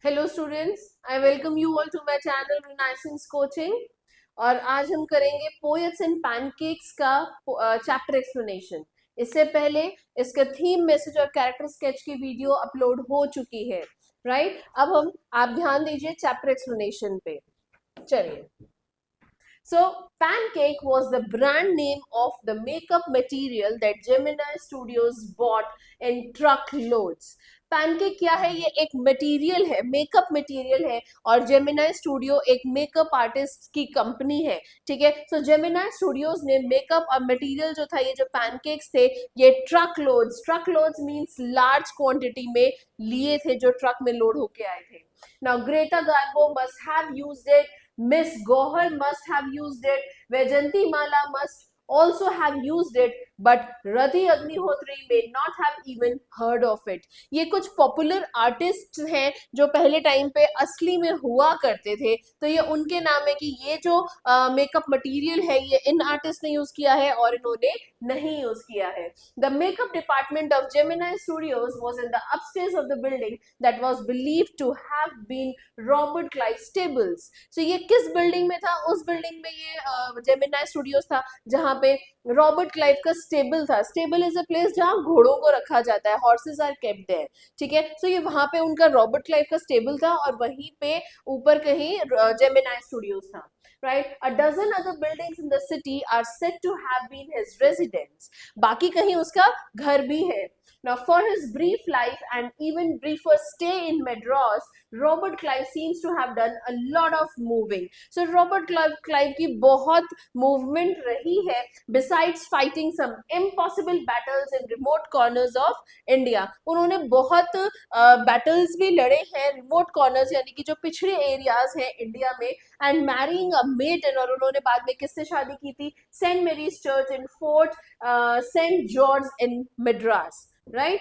Hello students, I welcome you all to my channel renaissance coaching. और आज हम करेंगे पोएट्स एंड पैनकेक्स का चैप्टर एक्सप्लेनेशन। इससे पहले इसका थीम मैसेज और कैरेक्टर स्केच की वीडियो अपलोड हो चुकी है, राइट? अब हम आप ध्यान दीजिए चैप्टर एक्सप्लेनेशन पे। चलिए। So, Pancake was the brand name of the makeup material that Gemini Studios bought in truckloads. Pancake क्या है? ये एक मटेरियल है, मेकअप मटेरियल है, और जेमिनाई स्टूडियो एक मेकअप आर्टिस्ट की कंपनी है। ठीक है, सो जेमिनाई स्टूडियोज ने मेकअप और मटेरियल जो था, ये जो पैनकेक्स थे, ये truck loads means large quantity में लिए थे, जो ट्रक में लोड होके आए थे। Now Greta Garbo must have used it, Miss Gohar must have used it, Vajanti Mala must also have used it, but Radhi Agnihotri may not have even heard of it. ये कुछ popular artist हैं जो पहले time पे असली में हुआ करते थे, तो ये उनके नाम है कि ये जो मेकअप मटेरियल है ये इन आर्टिस्ट ने यूज किया है और इन्होंने नहीं यूज किया है। The makeup department of Gemini studios was in the upstairs of the building that was believed to have been Robert Clive stables. So ये किस बिल्डिंग में था? उस बिल्डिंग में ये जेमिनाई स्टूडियोज था जहां पे रॉबर्ट क्लाइव का स्टेबल था। स्टेबल इज अ प्लेस जहां घोड़ों को रखा जाता है, हॉर्सेस आर केप्ट देयर। ठीक है, सो ये वहां पे उनका रॉबर्ट क्लाइव का स्टेबल था और वहीं पे ऊपर कहीं जेमिनाई स्टूडियोज था। Right, a dozen other buildings in the city are said to have been his residence. बाकी कहीं उसका घर भी है। Now, for his brief life and even briefer stay in Madras, Robert Clive seems to have done a lot of moving. So Robert Clive की बहुत movement रही है, besides fighting some impossible battles in remote corners of India. उन्होंने बहुत battles भी लड़े हैं remote corners, यानी कि जो पिछड़े areas हैं इंडिया में, एंड मैरिंग अ मेडन, और उन्होंने बाद में किससे शादी की थी? Saint Mary's Church in Fort Saint George in Madras, right?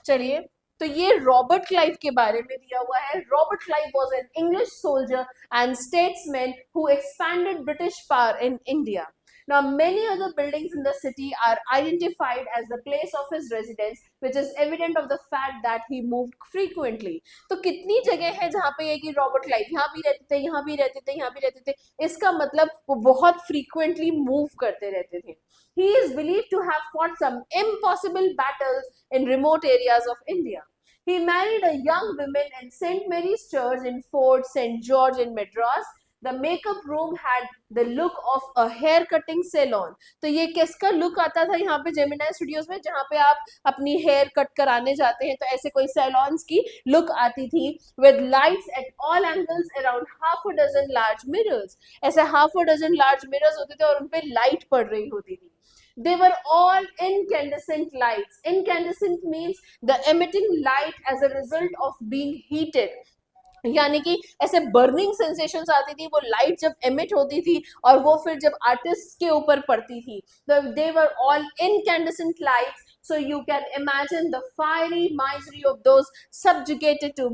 चलिए, तो ये रॉबर्ट क्लाइव के बारे में दिया हुआ है। Robert Clive was an English soldier and statesman who expanded British power in India. Now, many other buildings in the city are identified as the place of his residence, which is evident of the fact that he moved frequently. तो कितनी जगह है जहाँ पे ये कि Robert Clive यहाँ भी रहते थे, यहाँ भी रहते थे, यहाँ भी रहते थे, इसका मतलब वो बहुत फ्रीक्वेंटली मूव करते रहते थे। He is believed to have fought some impossible battles in remote areas of India. He married a young woman in St. Mary's Church in Fort St. George in Madras. The makeup room had the look of a hair cutting salon. तो ये किसका look आता था यहाँ पे Gemini studios में? जहाँ पे आप अपनी हेयर कट कराने जाते हैं तो ऐसे कोई सैलॉन्स की लुक आती थी, with lights at all angles around half a dozen large mirrors. ऐसे half a dozen large mirrors होते थे और उनपे लाइट पड़ रही होती थी। They were all incandescent lights. Incandescent means the emitting light as a result of being heated. यानी कि ऐसे बर्निंग सेंसेशंस आती थी, वो लाइट जब एमिट होती थी और वो फिर जब आर्टिस्ट के ऊपर पड़ती थी, they were all incandescent lights. So you can imagine the fiery misery of those subjugated to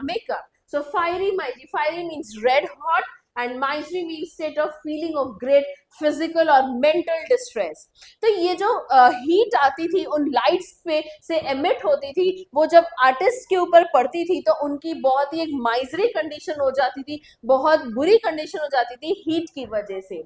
makeup. So fiery means red hot, and misery means state of feeling of great physical or mental distress. तो ये जो heat आती थी उन lights पे से emit होती थी, वो जब आर्टिस्ट के ऊपर पड़ती थी तो उनकी बहुत ही एक माइजरी कंडीशन हो जाती थी, बहुत बुरी कंडीशन हो जाती थी हीट की वजह से।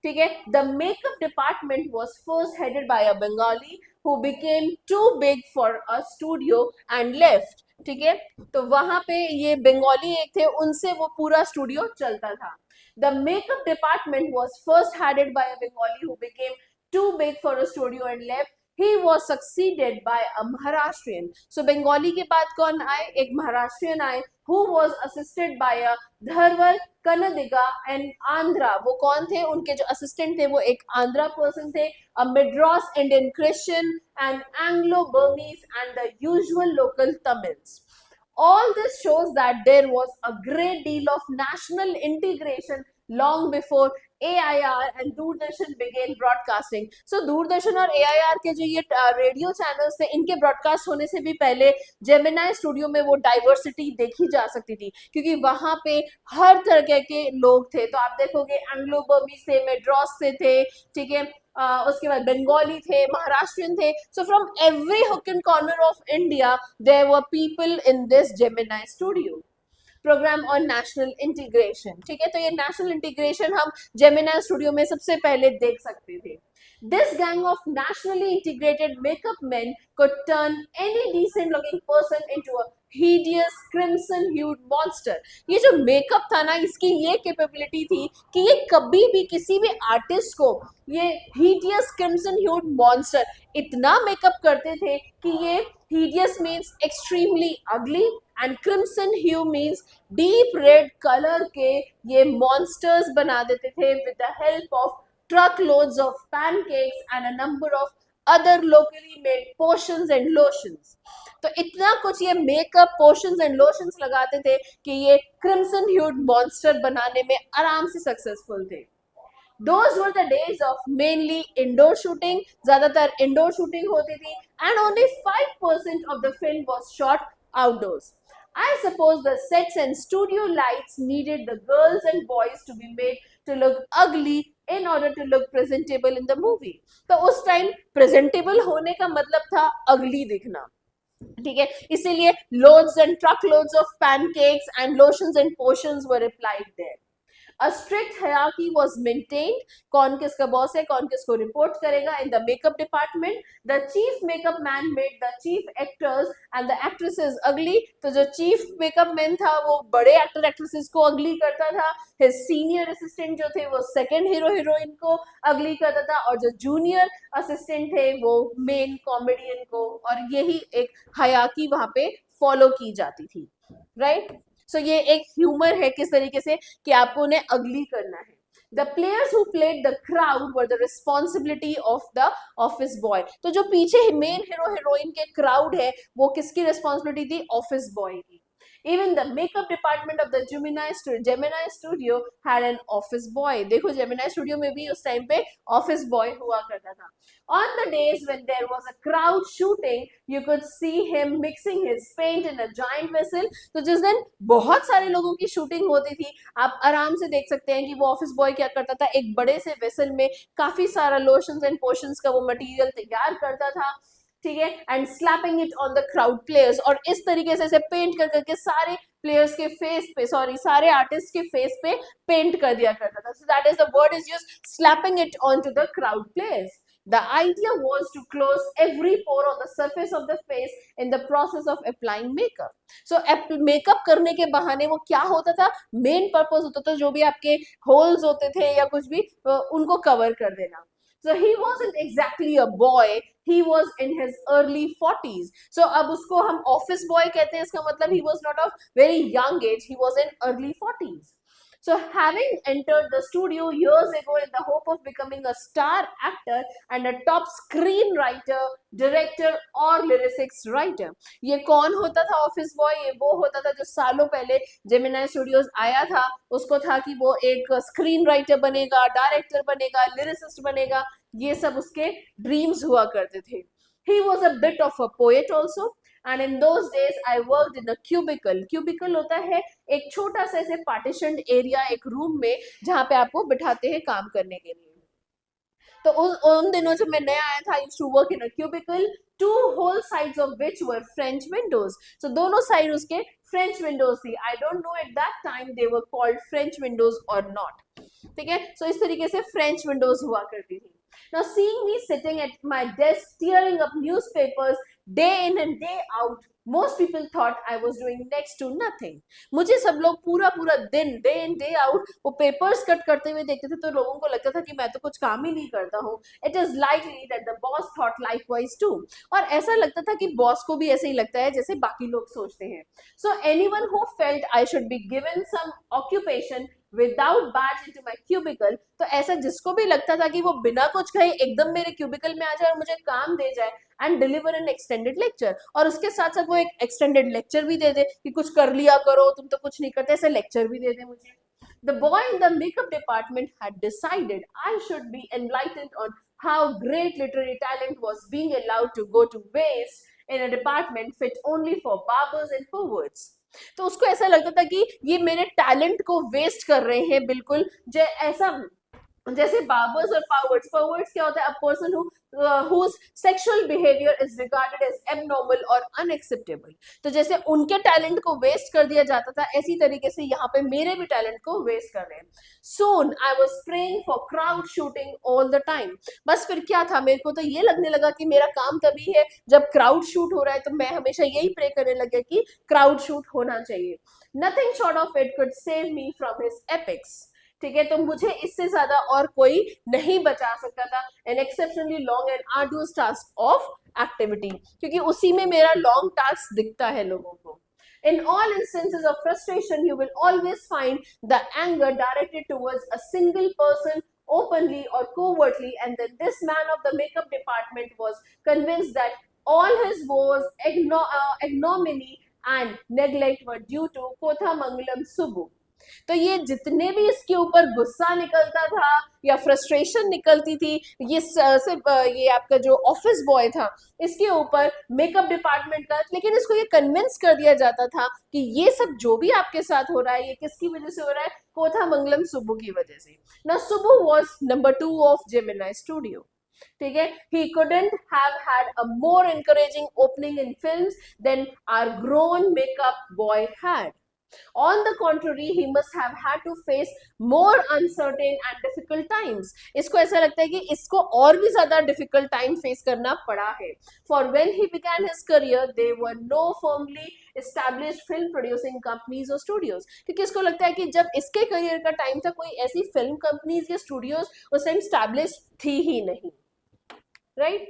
ठीक है, the makeup department was first headed by a Bengali who became too big for a studio and left. ठीक है, तो वहां पे ये बंगाली एक थे, उनसे वो पूरा स्टूडियो चलता था। The makeup department was first headed by a Bengali who became too big for a studio and left. He was succeeded by a Maharashtrian. So Bengali के बाद कौन आए? एक महाराष्ट्रियन आए, who was assisted by a Dharwal Kannadiga and Andhra. वो कौन थे? उनके जो असिस्टेंट थे वो एक आंध्रा पर्सन थे, a Madras Indian Christian and Anglo-Burmese and the usual local Tamils. All this shows that there was a great deal of national integration long before AIR and Doordarshan began broadcasting. So Doordarshan और AIR के जो ये radio channels थे, इनके broadcast होने से भी पहले जेमिनाई स्टूडियो में वो डाइवर्सिटी देखी जा सकती थी, क्योंकि वहां पे हर तरह के लोग थे। तो आप देखोगे एंग्लो बर्मीज थे, मेड्रॉस से थे, ठीक है, उसके बाद बंगाली थे, महाराष्ट्रियन थे। So from every hook and corner of India there were people in this Gemini studio. Program on national integration. ठीक है, तो ये नेशनल इंटीग्रेशन हम जेमिनी स्टूडियो में सबसे पहले देख सकते थे। This gang of nationally integrated makeup men could turn any decent looking person into a hideous crimson hued monster। ये जो मेकअप था ना, इसकी ये कैपेबिलिटी थी कि ये कभी भी किसी भी आर्टिस्ट को ये hideous crimson hued monster इतना मेकअप करते थे कि ये hideous means extremely ugly and crimson hue means deep red color के ये monsters बना देते थे with the help of truckloads of pancakes and a number of other locally made potions and lotions। तो इतना कुछ ये मेकअप पोशंस एंड लोशंस लगाते थे कि ये क्रिम्सन ह्यूड मॉन्स्टर बनाने में आराम से सक्सेसफुल थे। Those were the days of mainly indoor shooting, ज़्यादातर indoor shooting होती थी and only 5% of the film was shot outdoors। I suppose the sets and studio lights needed the girls and boys to be made to look ugly in order to look presentable in the movie। तो उस time presentable होने का मतलब था ugly दिखना। ठीक है, इसीलिए loads and truckloads of pancakes and lotions and potions were applied there। A strict hierarchy was maintained, कौन किसका बॉस है, कौन किसको रिपोर्ट करेगा। in the makeup department the chief makeup man made the chief actors and the actresses ugly। तो जो chief makeup man था वो बड़े actor actresses को ugly करता था, his senior assistant जो थे वो second hero heroine को ugly करता था, और जो junior assistant थे वो main comedian को, और यही एक hierarchy वहां पे follow की जाती थी, right। सो ये एक ह्यूमर है किस तरीके से कि आपको उन्हें अगली करना है। The players who played the crowd were the responsibility of the office boy। तो जो पीछे मेन हीरो हीरोइन के क्राउड है वो किसकी रिस्पॉन्सिबिलिटी थी, ऑफिस बॉय की। Even the makeup department of the Gemini studio had an office boy। देखो Gemini studio में भी उस टाइम पे office boy हुआ करता था। On the days when there was a crowd shooting, you could see him mixing his paint in a giant vessel। तो जिस दिन बहुत सारे लोगों की शूटिंग होती थी, आप आराम से देख सकते हैं कि वो ऑफिस बॉय क्या करता था, एक बड़े से वेसल में काफी सारा लोशंस एंड पोशंस का वो मटेरियल तैयार करता था। ठीक है, and slapping it on the crowd players, और इस तरीके से पेंट कर करके सारे प्लेयर्स के फेस पे, सॉरी सारे आर्टिस्ट के फेस पे पेंट कर दिया करता था। So that is the word is used, slapping it on to the crowd players. The idea was to close every pore on the surface of the face in the process of applying makeup। So makeup करने के बहाने वो क्या होता था, main purpose होता था जो भी आपके holes होते थे या कुछ भी उनको cover कर देना। So he wasn't exactly a boy, he was in his early 40s। So अब उसको हम office boy कहते हैं, इसका मतलब he was not of very young age, he was in early 40s। So having entered the studio years ago in the hope of becoming a star actor and a top screenwriter, director or lyricics writer। ये कौन होता था office boy, ये वो होता था जो सालों पहले जेमिनी स्टूडियोज आया था, उसको था कि वो एक स्क्रीन राइटर बनेगा, डायरेक्टर बनेगा, लिरिसिस्ट बनेगा, ये सब उसके ड्रीम्स हुआ करते थे। He was a bit of a poet also and in those days I worked in a cubicle। cubicle होता है एक छोटा सा ऐसे partitioned area, एक रूम में जहाँ पे आपको बिठाते हैं काम करने के लिए। तो उन दिनों जब मैं नया आया था, I used to work in a cubicle, two whole sides of which were French windows। So दोनों साइड उसके French windows थी। I don't know at that time they were called French windows or not। ठीक है, so इस तरीके से French windows हुआ करती थी। Now seeing me sitting at my desk tearing up newspapers day in and day out, most people thought I was doing next to nothing। मुझे सब लोग पूरा पूरा दिन day in day out वो पेपर्स कट करते हुए देखते थे, तो लोगों को लगता था कि मैं तो कुछ काम ही नहीं करता हूँ। It is likely that the boss thought likewise too। और ऐसा लगता था कि बॉस को भी ऐसे ही लगता है जैसे बाकी लोग सोचते हैं। So anyone who felt I should be given some occupation without badge into my cubicle, तो ऐसा जिसको भी लगता था कि वो बिना कुछ कहे एकदम मेरे क्यूबिकल में आ जाए और मुझे काम दे जाए and deliver N extended lecture, और उसके साथ साथ वो एक एक्सटेंडेड लेक्चर भी दे दे कि कुछ कर लिया करो, तुम तो कुछ नहीं करते, ऐसे लेक्चर भी दे दे मुझे। The boy in the makeup department had decided I should be enlightened on how great literary talent was being allowed to go to waste in a department fit only for barbers and perverts। तो उसको ऐसा लगता था कि ये मेरे talent को waste कर रहे हैं, बिल्कुल जो ऐसा जैसे बार्बर्स और पर्वर्ट्स, पर्वर्ट्स क्या होता है, a person whose sexual behavior is regarded as abnormal और unacceptable। तो जैसे उनके टैलेंट को वेस्ट कर दिया जाता था, ऐसी तरीके से यहाँ पे मेरे भी टैलेंट को वेस्ट कर रहे हैं। Soon I was praying for crowd shooting all the time। बस फिर क्या था, मेरे को तो ये लगने लगा कि मेरा काम तभी है जब क्राउड शूट हो रहा है, तो मैं हमेशा यही प्रे करने लगा कि क्राउड शूट होना चाहिए। Nothing short of it could save me from his epics। ठीक है, तो मुझे इससे ज्यादा और कोई नहीं बचा सकता था an exceptionally long and arduous task of activity, क्योंकि उसी में मेरा लॉन्ग टास्क दिखता है लोगों को। In all instances of frustration, you will always find the anger directed towards a single person openly or covertly, and then this man of the makeup department was convinced that all his woes, ignominy and neglect were due to Kothamangalam Subbu। तो ये जितने भी इसके ऊपर गुस्सा निकलता था या फ्रस्ट्रेशन निकलती थी, ये सिर्फ ये आपका जो ऑफिस बॉय था इसके ऊपर मेकअप डिपार्टमेंट का, लेकिन इसको ये कन्विंस कर दिया जाता था कि ये सब जो भी आपके साथ हो रहा है ये किसकी वजह से हो रहा है, कोथामंगलम सुब्बू की वजह से। ना Subbu was number 2 of Gemini studio. ठीक है, he couldn't have had a more encouraging opening in films than our grown makeup boy had। On the contrary, he must have had to face more uncertain and difficult times। इसको ऐसा लगता है कि इसको और भी ज्यादा difficult time face करना पड़ा है। For when he began his career, there were no firmly established film producing companies or studios। क्योंकि इसको लगता है कि जब इसके करियर का टाइम था, कोई ऐसी फिल्म कंपनीज या स्टूडियोज उस टाइम established थी ही नहीं, right?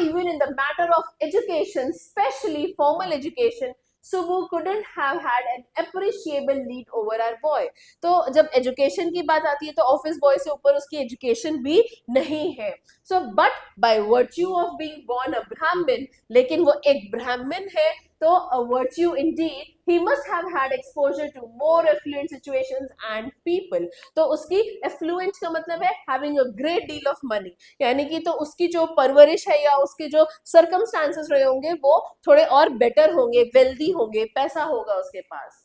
Even in the matter of education, especially formal education, Subbu couldn't have had an appreciable lead over our boy। तो जब एजुकेशन की बात आती है तो ऑफिस बॉय से ऊपर उसकी एजुकेशन भी नहीं है। So but by virtue of being born a Brahmin, लेकिन वो एक ब्राह्मण है, तो a virtue indeed, he must have had exposure to more affluent situations and people। तो उसकी affluent का मतलब है having a great deal of money, यानी कि तो उसकी जो परवरिश है या उसके जो circumstances रहे होंगे वो थोड़े और better होंगे, wealthy होंगे, पैसा होगा उसके पास।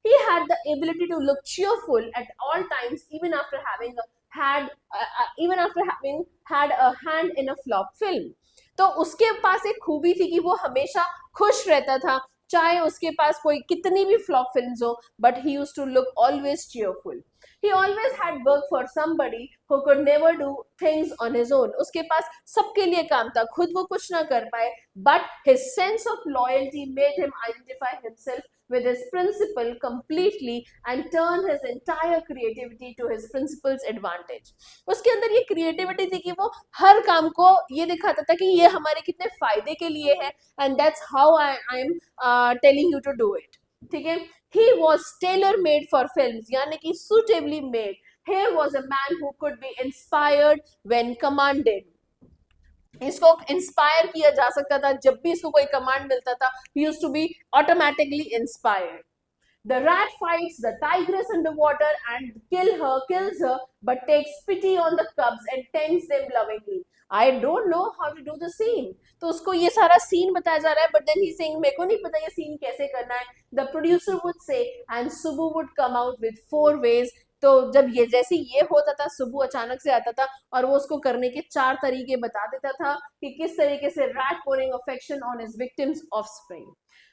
He had the ability to look cheerful at all times, even after having had a hand in a flop film। तो उसके पास एक खूबी थी कि वो हमेशा खुश रहता था, चाहे उसके पास कोई कितनी भी फ्लॉप फिल्म्स हो, but he used to look always cheerful। He always had work for somebody who could never do things on his own। उसके पास सबके लिए काम था, खुद वो कुछ ना कर पाए, but his sense of loyalty made him identify himself with his principal completely and turn his entire creativity to his principal's advantage। उसके अंदर ये क्रिएटिविटी थी कि वो हर काम को ये दिखाता था कि ये हमारे कितने फायदे के लिए है, and that's how I am telling you to do it। ठीक है, he was tailor made for films, यानी कि suitably made। Here was a man who could be inspired when commanded। इसको इंस्पायर किया जा सकता था, जब भी इसको कोई कमांड मिलता था he used to be automatically inspired। The rat fights the tigress underwater and kills her, but takes pity on the cubs and tends them lovingly। I don't know how to do the scene। तो उसको ये सारा scene बताया जा रहा है, but then he's saying मेरे को नहीं पता ये सीन कैसे करना है। The producer would say and Subbu would come out with 4 ways। तो जब ये जैसे ये होता था, सुबह अचानक से आता था और वो उसको करने के 4 तरीके बता देता था कि किस तरीके से rat pouring affection on his victims offspring।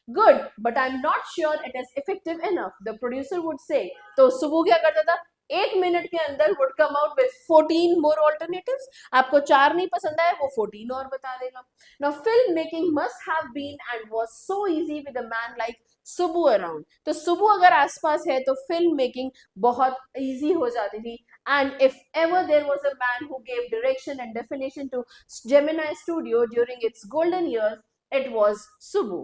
Good, but I'm not sure it is effective enough, the producer would say। तो सुबह क्या करता था, 1 मिनट के अंदर would come out with 14 more alternatives। आपको 4 नहीं पसंद आए, वो 14 और बता देगा। Now filmmaking must have been and was so easy with a man like Subbu around. तो सुबु अगर आसपास है तो फिल्म मेकिंग बहुत इजी हो जाती थी। And if ever there was a man who gave direction and definition to Gemini Studio during its golden years, it was Subbu।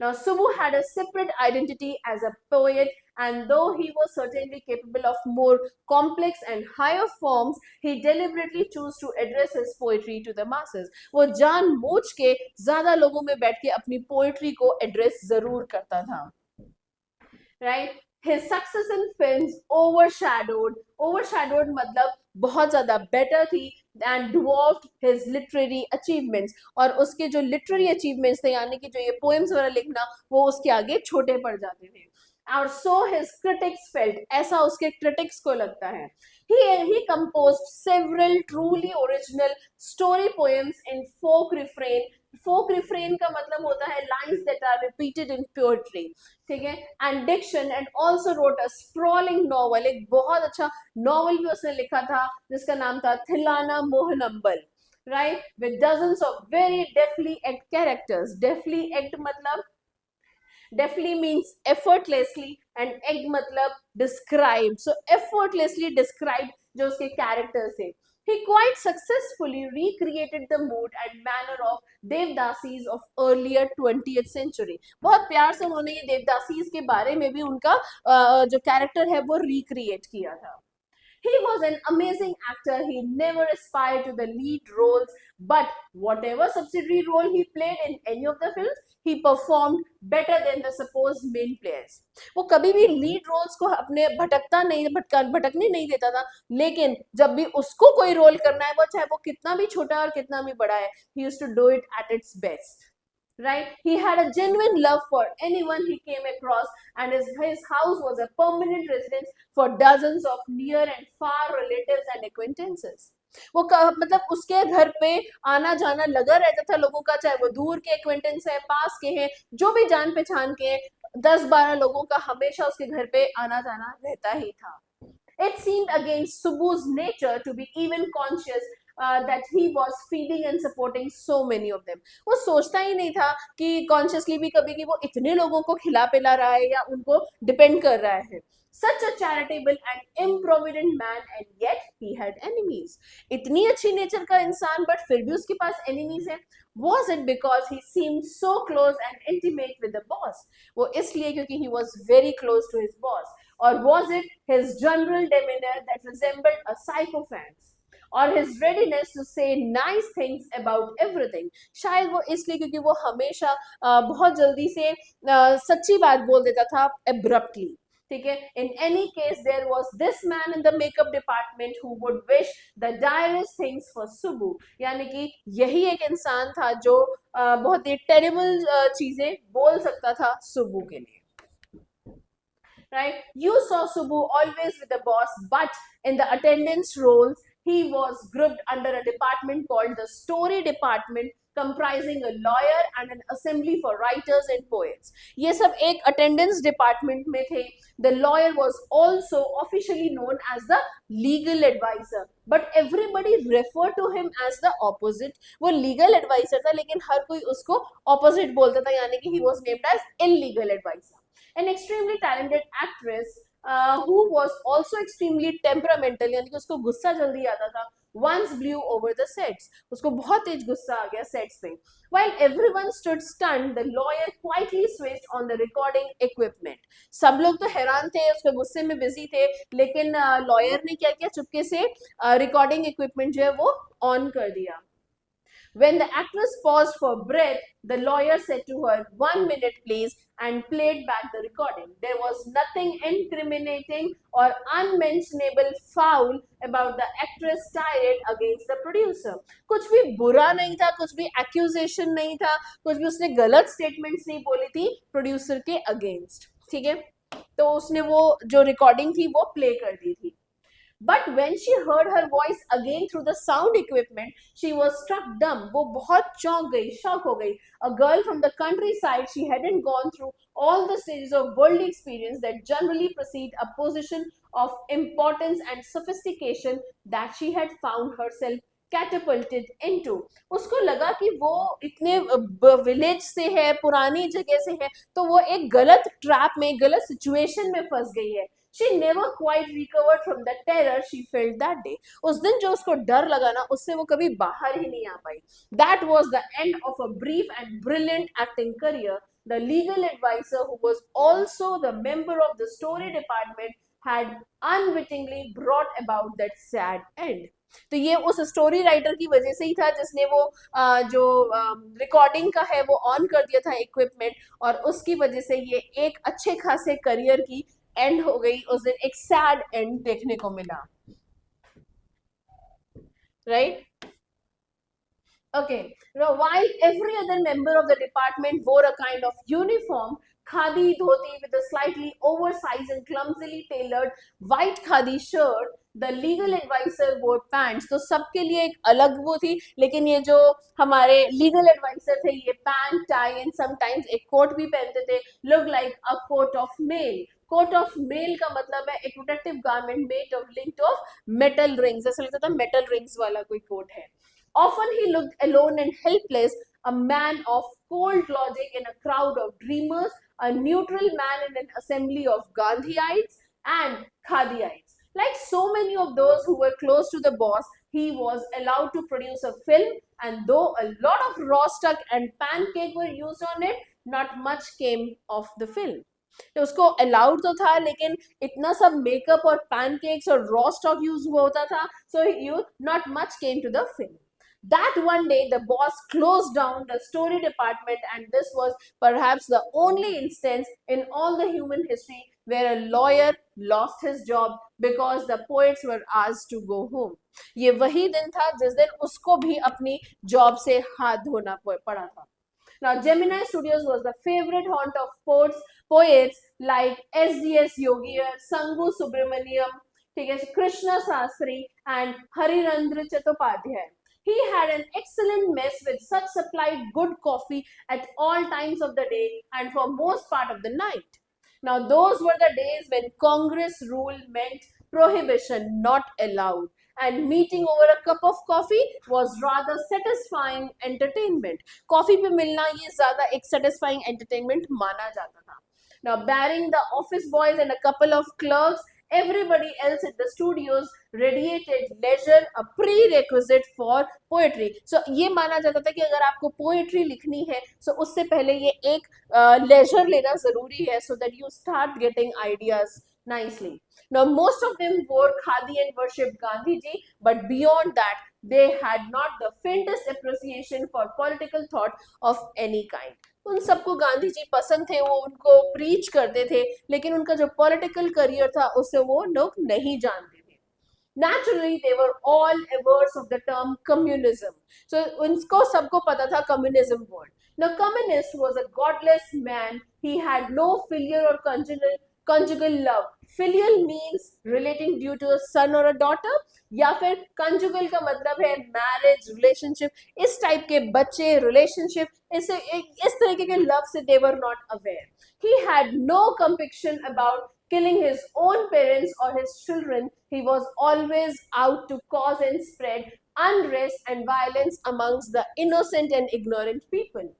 Now Subbu had a separate identity as a poet, and though he was certainly capable of more complex and higher forms, he deliberately chose to address his poetry to the masses। वो जानबूझ के ज्यादा लोगों में बैठ के अपनी poetry को एड्रेस जरूर करता था, right? His success in films overshadowed मतलब बहुत ज्यादा बेटर थी and dwarfed his literary achievements. और उसके जो literary achievements थे यानी कि जो ये poems वगैरह लिखना वो उसके आगे छोटे पड़ जाते थे. और so his critics felt, ऐसा उसके critics को लगता है. He composed several truly original story poems in folk refrain. Folk refrain का मतलब होता है lines that are repeated in poetry, ठीक है, and diction, and also wrote a sprawling novel. एक बहुत अच्छा novel भी उसने लिखा था जिसका नाम था थिलाना मोहनम्बल, right, with dozens of very deftly act characters. Deftly act मतलब deftly means effortlessly and egg matlab described, so effortlessly described जो उसके characters थे. He quite successfully recreated the mood and manner of devadasis of earlier 20th century. बहुत प्यार से उन्होंने ये देवदासीज के बारे में भी उनका जो कैरेक्टर है वो रिक्रिएट किया था. He was an amazing actor. He never aspired to the lead roles, but whatever subsidiary role he played in any of the films, he performed better than the supposed main players. वो कभी भी lead roles को अपने भटकने नहीं देता था, लेकिन जब भी उसको कोई रोल करना है, वो चाहे वो कितना भी छोटा और कितना भी बड़ा है, he used to do it at its best. Right? He had a genuine love for anyone he came across, and his house was a permanent residence for dozens of near and far relatives and acquaintances. वो मतलब उसके घर पे आना जाना लगा रहता था लोगों का, चाहे वो दूर के एक्वेंटेंस है, पास के हैं, जो भी जान पहचान के 10-12 लोगों का हमेशा उसके घर पे आना जाना रहता ही था. It seemed against Subbu's nature to be even conscious that he was feeding and supporting so many of them. वो सोचता ही नहीं था कि consciously भी कभी कि वो इतने लोगों को खिला पिला रहा है या उनको depend कर रहा है. Such a charitable and improvident man, and yet he had enemies. इतनी अच्छी नेचर का इंसान but फिर भी उसके पास enemies है. Was it because he seemed so close and intimate with the boss? वो इसलिए क्योंकि he was very close to his boss. Or was it his general demeanor that resembled a sycophant's? Or his readiness to say nice things about everything? शायद वो इसलिए क्योंकि वो हमेशा बहुत जल्दी से सच्ची बात बोल देता था abruptly. ठीक है. In any case, there was this man in the makeup department who would wish the direst things for Subbu. यानी कि यही एक इंसान था जो बहुत ही टेरिबल चीजें बोल सकता था सुब्बू के लिए. Right? You saw Subbu always with the boss, but in the attendance roles, he was grouped under a department called the story department, comprising a lawyer and an assembly for writers and poets. ये सब एक attendance department में थे. The lawyer was also officially known as the legal advisor, but everybody referred to him as the opposite. वो legal advisor था, लेकिन हर कोई उसको opposite बोलता था, यानी कि he was named as illegal advisor. An extremely talented actress who was also extremely temperamental, यानी कि उसको गुस्सा जल्दी आता था, once blew over the sets. उसको बहुत तेज गुस्सा आ गया सेट्स पे. While everyone stood stunned, the lawyer quietly switched on the recording equipment. सब लोग तो हैरान थे, उसके गुस्से में बिजी थे, लेकिन लॉयर ने क्या किया, चुपके से रिकॉर्डिंग इक्विपमेंट जो है वो ऑन कर दिया. When the actress paused for breath, the lawyer said to her, 1 minute please, and played back the recording. There was nothing incriminating or unmentionable foul about the actress' tirade against the producer. कुछ भी बुरा नहीं था, कुछ भी accusation नहीं था, कुछ भी उसने गलत statements नहीं बोली थी producer के against. ठीक है, तो उसने वो जो recording थी वो play कर दी थी. But when she heard her voice again through the sound equipment, she was struck dumb. वो बहुत चौंक गई, शॉक हो गई. A girl from the countryside, she hadn't gone through all the stages of worldly experience that generally precede a position of importance and sophistication that she had found herself catapulted into. उसको लगा कि वो इतने village से है, पुरानी जगह से है, तो वो एक गलत ट्रैप में, गलत सिचुएशन में फंस गई है. She never quite recovered from the terror she felt that day. उस दिन जो उसको डर लगा ना, उससे वो कभी बाहर ही नहीं आ पाई. That was the end of a brief and brilliant acting career. The legal advisor, who was also the member of the story department, had unwittingly brought about that sad end. तो ये उस स्टोरी राइटर की वजह से ही था जिसने वो जो रिकॉर्डिंग का है वो ऑन कर दिया था इक्विपमेंट, और उसकी वजह से ये एक अच्छे खासे करियर की एंड हो गई. उस दिन एक सैड एंड देखने को मिला. Right? Okay. Now, while every other member of the department wore a kind of uniform, khadi dhoti with a slightly oversized and clumsily tailored white khadi shirt, the legal advisor wore pants. तो सबके लिए एक अलग वो थी, लेकिन ये जो हमारे legal advisor थे ये pant, tie and sometimes एक coat भी पहनते थे, look like a coat of mail. Coat of mail का मतलब है एक protective garment made of linked of metal rings, ऐसा लगता था मेटल रिंग्स वाला कोई कोट है. Often he looked alone and helpless, a man of cold logic in a crowd of dreamers, a neutral man in an assembly of Gandhiites and Khadiites. Like so many of those who were close to the boss, he was allowed to produce a film, and though a lot of raw stuck and pancake were used on it, not much came of the film. तो उसको allowed तो था, लेकिन इतना सब makeup और pancakes और raw stock use हुआ होता था, so you not much came to the film. That one day, the boss closed down the story department, and this was perhaps the only instance in all the human history where a lawyer lost his job because the poets were asked to go home. ये वही दिन था जिस दिन उसको भी अपनी job से हाथ धोना पड़ा था. Now, Gemini Studios was the favorite haunt of poets like S.D.S. Yogier, Sangu Subramaniam, Krishna Sastri, and Harirandra Chattopadhyay. He had an excellent mess with such supplied good coffee at all times of the day and for most part of the night. Now, those were the days when Congress rule meant prohibition, not allowed, and meeting over a cup of coffee was rather satisfying entertainment. Coffee पे मिलना ये ज़्यादा एक satisfying entertainment माना जाता था. Now, barring the office boys and a couple of clerks, everybody else at the studios radiated leisure, a prerequisite for poetry. So ये माना जाता था कि अगर आपको poetry लिखनी है, so उससे पहले ये एक leisure लेना जरूरी है, so that you start getting ideas nicely. Now, most of them wore khadi and worshipped Gandhiji, but beyond that, they had not the faintest appreciation for political thought of any kind. उन सबको गांधी जी पसंद थे, वो उनको preach करते थे, लेकिन उनका जो पॉलिटिकल करियर था उससे वो लोग नहीं जानते थे. Naturally, they were all averse of the term communism. So, उनको सबको पता था communism word. Now, communist was a godless man. He had no filial or conjugal love. Filial means relating due to a son or a daughter, या फिर conjugal का मतलब है marriage, relationship. इस टाइप के बच्चे, relationship, इस तरीके के love से they were not aware. He had no conviction about killing his own parents or his children. He was always out to cause and spread unrest and violence amongst the innocent and ignorant people.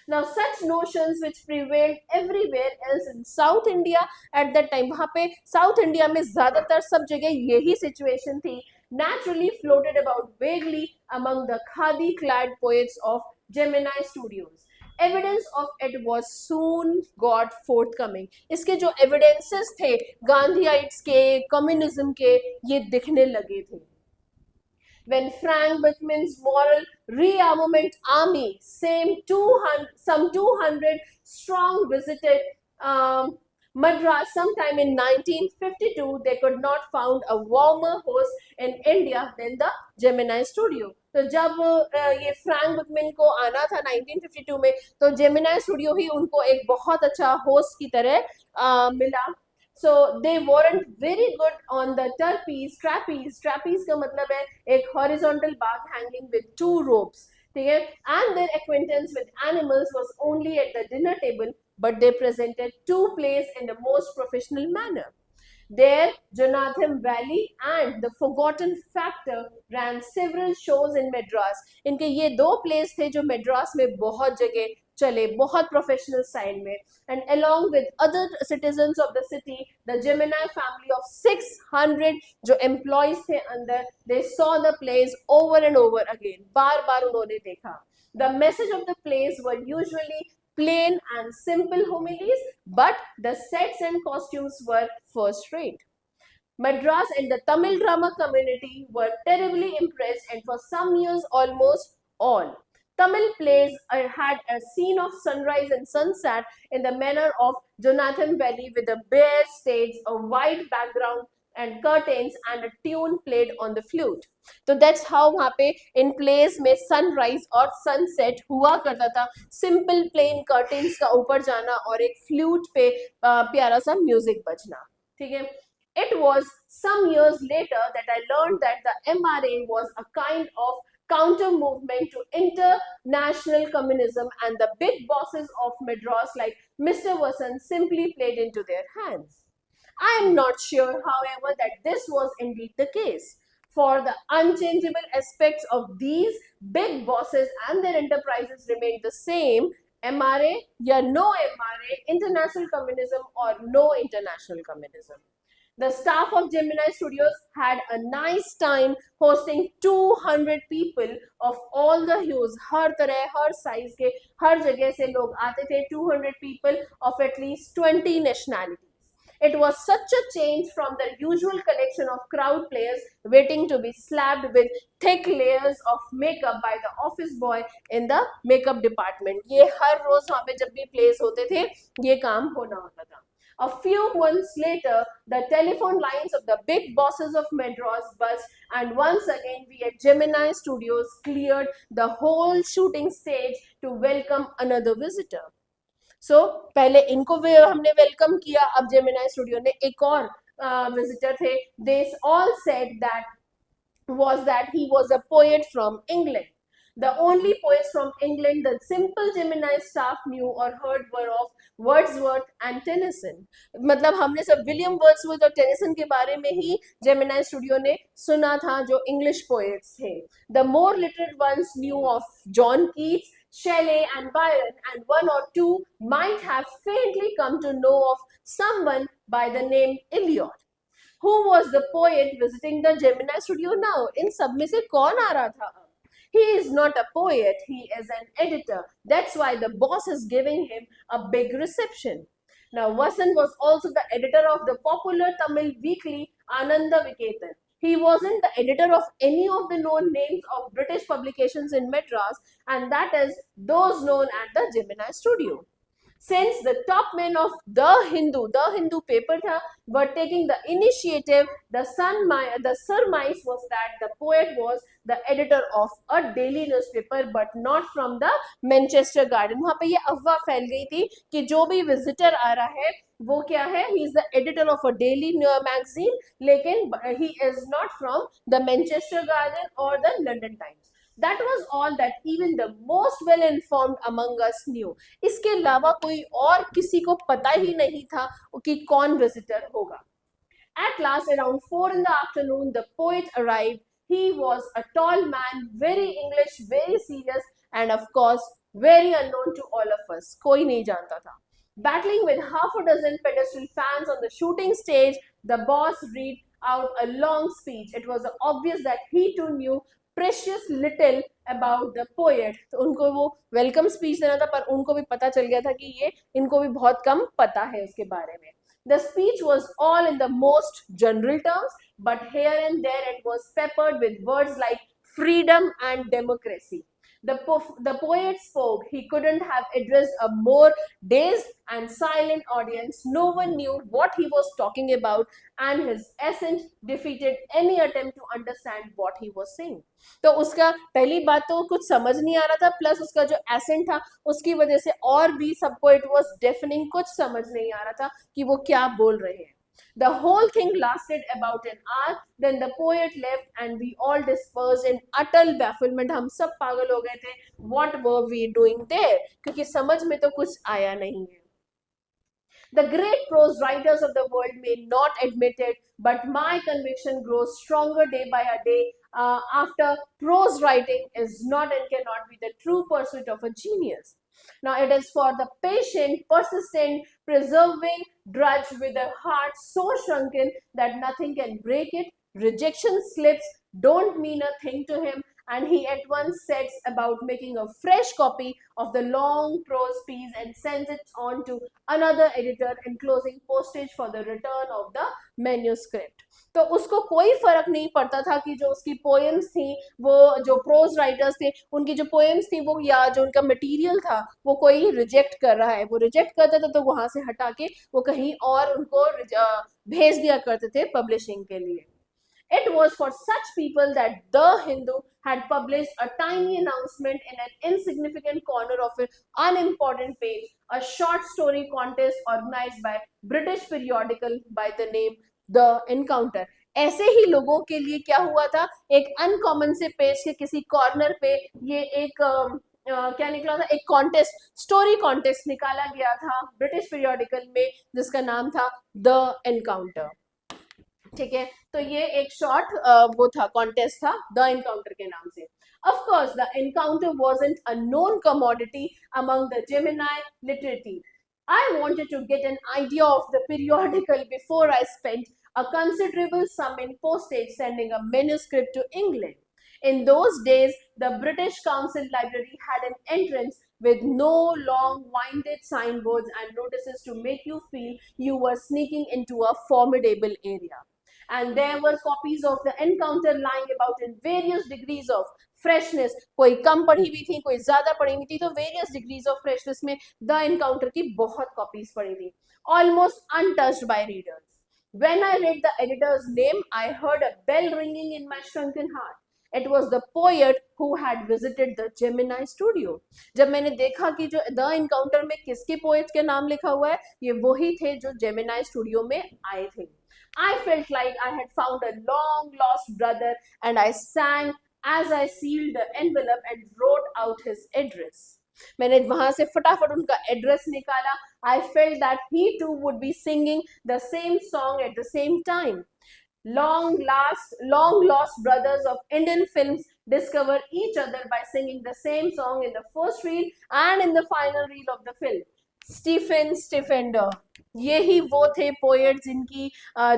Now, such notions which prevailed everywhere else in South India at that time, वहाँ पे South India में ज़्यादातर सब जगह यही situation थी, naturally floated about vaguely among the khadi-clad poets of Gemini Studios. Evidence of it was soon got forthcoming. इसके जो evidences थे गांधीइट्स के, कम्युनिज्म के, ये दिखने लगे थे. When Frank Buchman's moral rearmament army, some 200 strong, visited Madras sometime in 1952, they could not found a warmer host in India than the Gemini Studio. तो जब ये फ्रैंक बुकमैन को आना था 1952 में, तो जेमिनाई स्टूडियो ही उनको एक बहुत अच्छा होस्ट की तरह मिला. So they weren't very good on the trapeze का मतलब है एक horizontal bark hanging with 2 ropes, ठीक है, and their acquaintance with animals was only at the dinner table, but they presented 2 plays in the most professional manner. There, Jonathan Valley and The Forgotten Factor ran several shows in Madras. इनके ये 2 plays थे जो मद्रास में बहुत जगह चले, बहुत professional style में. And along with other citizens of the city, the Gemini family of 600 जो employees थे अंदर, they saw the plays over and over again. बार बार उन्होंने देखा. The message of the plays were usually plain and simple homilies, but the sets and costumes were first rate. Madras and the Tamil drama community were terribly impressed, and for some years almost all Tamil plays had a scene of sunrise and sunset in the manner of Jonathan Valley, with a bare stage, a white background, and curtains and a tune played on the flute. तो that's how वहाँ पे in plays में sunrise और sunset हुआ करता था. Simple plain curtains का ऊपर जाना और एक flute पे प्यारा सा music बजना. ठीक है. It was some years later that I learned that the MRA was a kind of counter movement to international communism, and the big bosses of Madras like Mr. Vasant simply played into their hands. I am not sure, however, that this was indeed the case. For the unchangeable aspects of these big bosses and their enterprises remained the same, MRA या no MRA, international communism or no international communism. The staff of Gemini Studios had a nice time hosting 200 people of all the hues. हर तरह, हर size के, हर जगह से लोग आते थे. 200 people of at least 20 nationalities. It was such a change from the usual collection of crowd players waiting to be slapped with thick layers of makeup by the office boy in the makeup department. ये हर रोज वहाँ पे जब भी plays होते थे, ये काम होना होता था. A few months later, the telephone lines of the big bosses of Madras buzzed, and once again we at Gemini Studios cleared the whole shooting stage to welcome another visitor. So, पहले इनको हमने welcome किया, अब Gemini studio ने एक और visitor थे. They all said that he was a poet from England. The only poets from England the simple Gemini staff knew or heard were of Wordsworth and Tennyson. मतलब हमने सब William Wordsworth और Tennyson के बारे में ही Gemini studio ने सुना था, जो इंग्लिश पोएट्स थे. The more literate ones knew of John Keats, Shelley and Byron, and one or two might have faintly come to know of someone by the name Eliot. Who was the poet visiting the Gemini studio now? इन सब में से कौन आ रहा था? He is not a poet, he is an editor. That's why the boss is giving him a big reception. Now, Vasant was also the editor of the popular Tamil weekly Ananda Viketan. He wasn't the editor of any of the known names of British publications in Madras, and that is those known at the Gemini studio. Since the top men of the Hindu paper were taking the initiative, the surmise was that the poet was the editor of a daily newspaper, but not from the Manchester Garden. वहाँ पे ये अफवाह फैल गई थी कि जो भी विजिटर आ रहा है वो क्या है, he is the editor of a daily magazine, लेकिन he is not from the Manchester Garden or the London Times. That was all that even the most well-informed among us knew. इसके अलावा कोई और किसी को पता ही नहीं था कि कौन विजिटर होगा. At last, around 4 in the afternoon, the poet arrived. He was a tall man, very English, very serious, and of course, very unknown to all of us. कोई नहीं जानता था. Battling with half a dozen pedestal fans on the shooting stage, the boss read out a long speech. It was obvious that he too knew precious little about the poet. तो उनको वो welcome speech देना था, पर उनको भी पता चल गया था कि ये इनको भी बहुत कम पता है उसके बारे में. The speech was all in the most general terms, but here and there it was peppered with words like freedom and democracy. The poet spoke. He couldn't have addressed a more dazed and silent audience. No one knew what he was talking about, and his accent defeated any attempt to understand what he was saying. तो उसका पहली बात तो कुछ समझ नहीं आ रहा था, प्लस उसका जो एसेंट था उसकी वजह से और भी सबको इट वाज डेफनिंग, कुछ समझ नहीं आ रहा था कि वो क्या बोल रहे हैं. The whole thing lasted about an hour. Then the poet left and we all dispersed in utter bafflement. हम सब पागल हो गए थे. What were we doing there? क्योंकि समझ में तो कुछ आया नहीं है. The great prose writers of the world may not admit it, but my conviction grows stronger day by day. After prose writing is not and cannot be the true pursuit of a genius. Now it is for the patient, persistent, persevering drudge with a heart so shrunken that nothing can break it. Rejection slips don't mean a thing to him, and he at once sets about making a fresh copy of the long prose piece and sends it on to another editor, enclosing postage for the return of the manuscript. तो उसको कोई फर्क नहीं पड़ता था कि जो उसकी पोएम्स थी, वो जो प्रोज राइटर्स थे उनकी जो पोएम्स थी वो या जो उनका मटेरियल था वो कोई रिजेक्ट कर रहा है, वो रिजेक्ट करता था तो वहां से हटा के वो कहीं और उनको भेज दिया करते थे पब्लिशिंग के लिए. It was for such people that The Hindu had published a tiny announcement in an insignificant corner of an unimportant page, a short story contest organized by British periodical by the name The Encounter. ऐसे ही लोगों के लिए क्या हुआ था, एक uncommon से page के किसी कॉर्नर पे ये एक क्या निकला था, एक कॉन्टेस्ट, स्टोरी कॉन्टेस्ट निकाला गया था ब्रिटिश पीरियोडिकल में, जिसका नाम था द एनकाउंटर. ठीक है, तो ये एक शॉर्ट वो था, कॉन्टेस्ट था द एनकाउंटर के नाम से. Of course, the encounter wasn't a known commodity among the Gemini literati. I wanted to get an idea of the periodical before I spent a considerable sum in postage sending a manuscript to England. In those days, the British Council Library had an entrance with no long winded signboards and notices to make you feel you were sneaking into a formidable area. And there were copies of the encounter lying about in various degrees of freshness. कोई कम पढ़ी हुई थी, कोई ज्यादा पढ़ी हुई थी, तो various degrees of freshness में the encounter की बहुत copies पड़ी थी, almost untouched by readers. When I read the editor's name, I heard a bell ringing in my shrunken heart. It was the poet who had visited the Gemini studio. जब मैंने देखा कि जो the encounter में किसके poet के नाम लिखा हुआ है, ये वही थे जो जेमिनाई स्टूडियो में आए थे. I felt like I had found a long lost brother, and I sang as I sealed the envelope and wrote out his address. मैंने वहां से फटाफट उनका एड्रेस निकाला. I felt that he too would be singing the same song at the same time. Long lost brothers of Indian films discover each other by singing the same song in the first reel and in the final reel of the film. Stephen स्टिफेंडर, ये ही वो थे poet जिनकी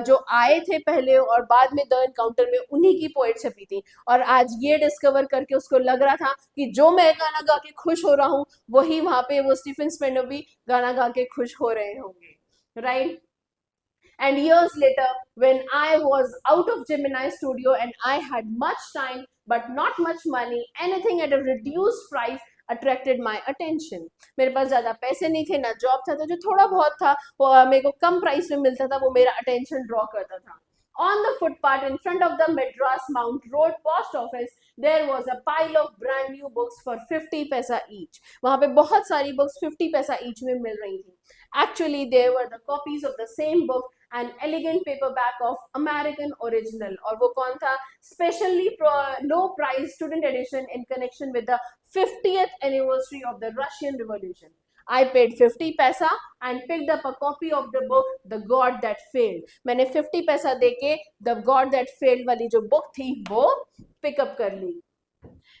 जो आए थे पहले और बाद में द एनकाउंटर में उन्हीं की पोएट छपी थी. और आज ये डिस्कवर करके उसको लग रहा था कि जो मैं गाना गा के खुश हो रहा हूँ, वही वहां पे वो स्टीफन स्टिफेंडर भी गाना गा के खुश हो रहे होंगे, right? And years later, when I was out of Gemini studio and I had much time but not much money, anything at a reduced price attracted my attention. मेरे पास ज्यादा पैसे नहीं थे, ना जॉब था, तो जो थोड़ा बहुत था वो मेरे को कम प्राइस में मिलता था, वो मेरा अटेंशन ड्रॉ करता था. On the footpath in front of the Madras Mount Road post office, there was a pile of brand new books for 50 पैसा each. वहाँ पे बहुत सारी books 50 पैसा each में मिल रही थी. Actually, there were the copies of the same book, an elegant paperback of American original. और वो कौन था? Specially low price student edition in connection with the 50th anniversary of the Russian Revolution. I paid 50 पैसा and picked up a copy of the book The God That Failed. मैंने 50 पैसा देके The God That Failed वाली जो book थी वो pick up कर ली.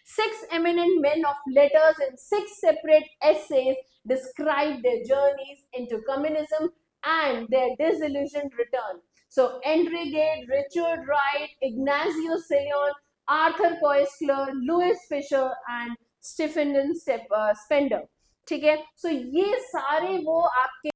6 eminent men of letters in 6 separate essays described their journeys into communism and their disillusioned return. So Andre Gide, Richard Wright, Ignatius Sillon, Arthur Koestler, Louis Fisher and Stephen Spender. ठीक है, सो ये सारे वो आपके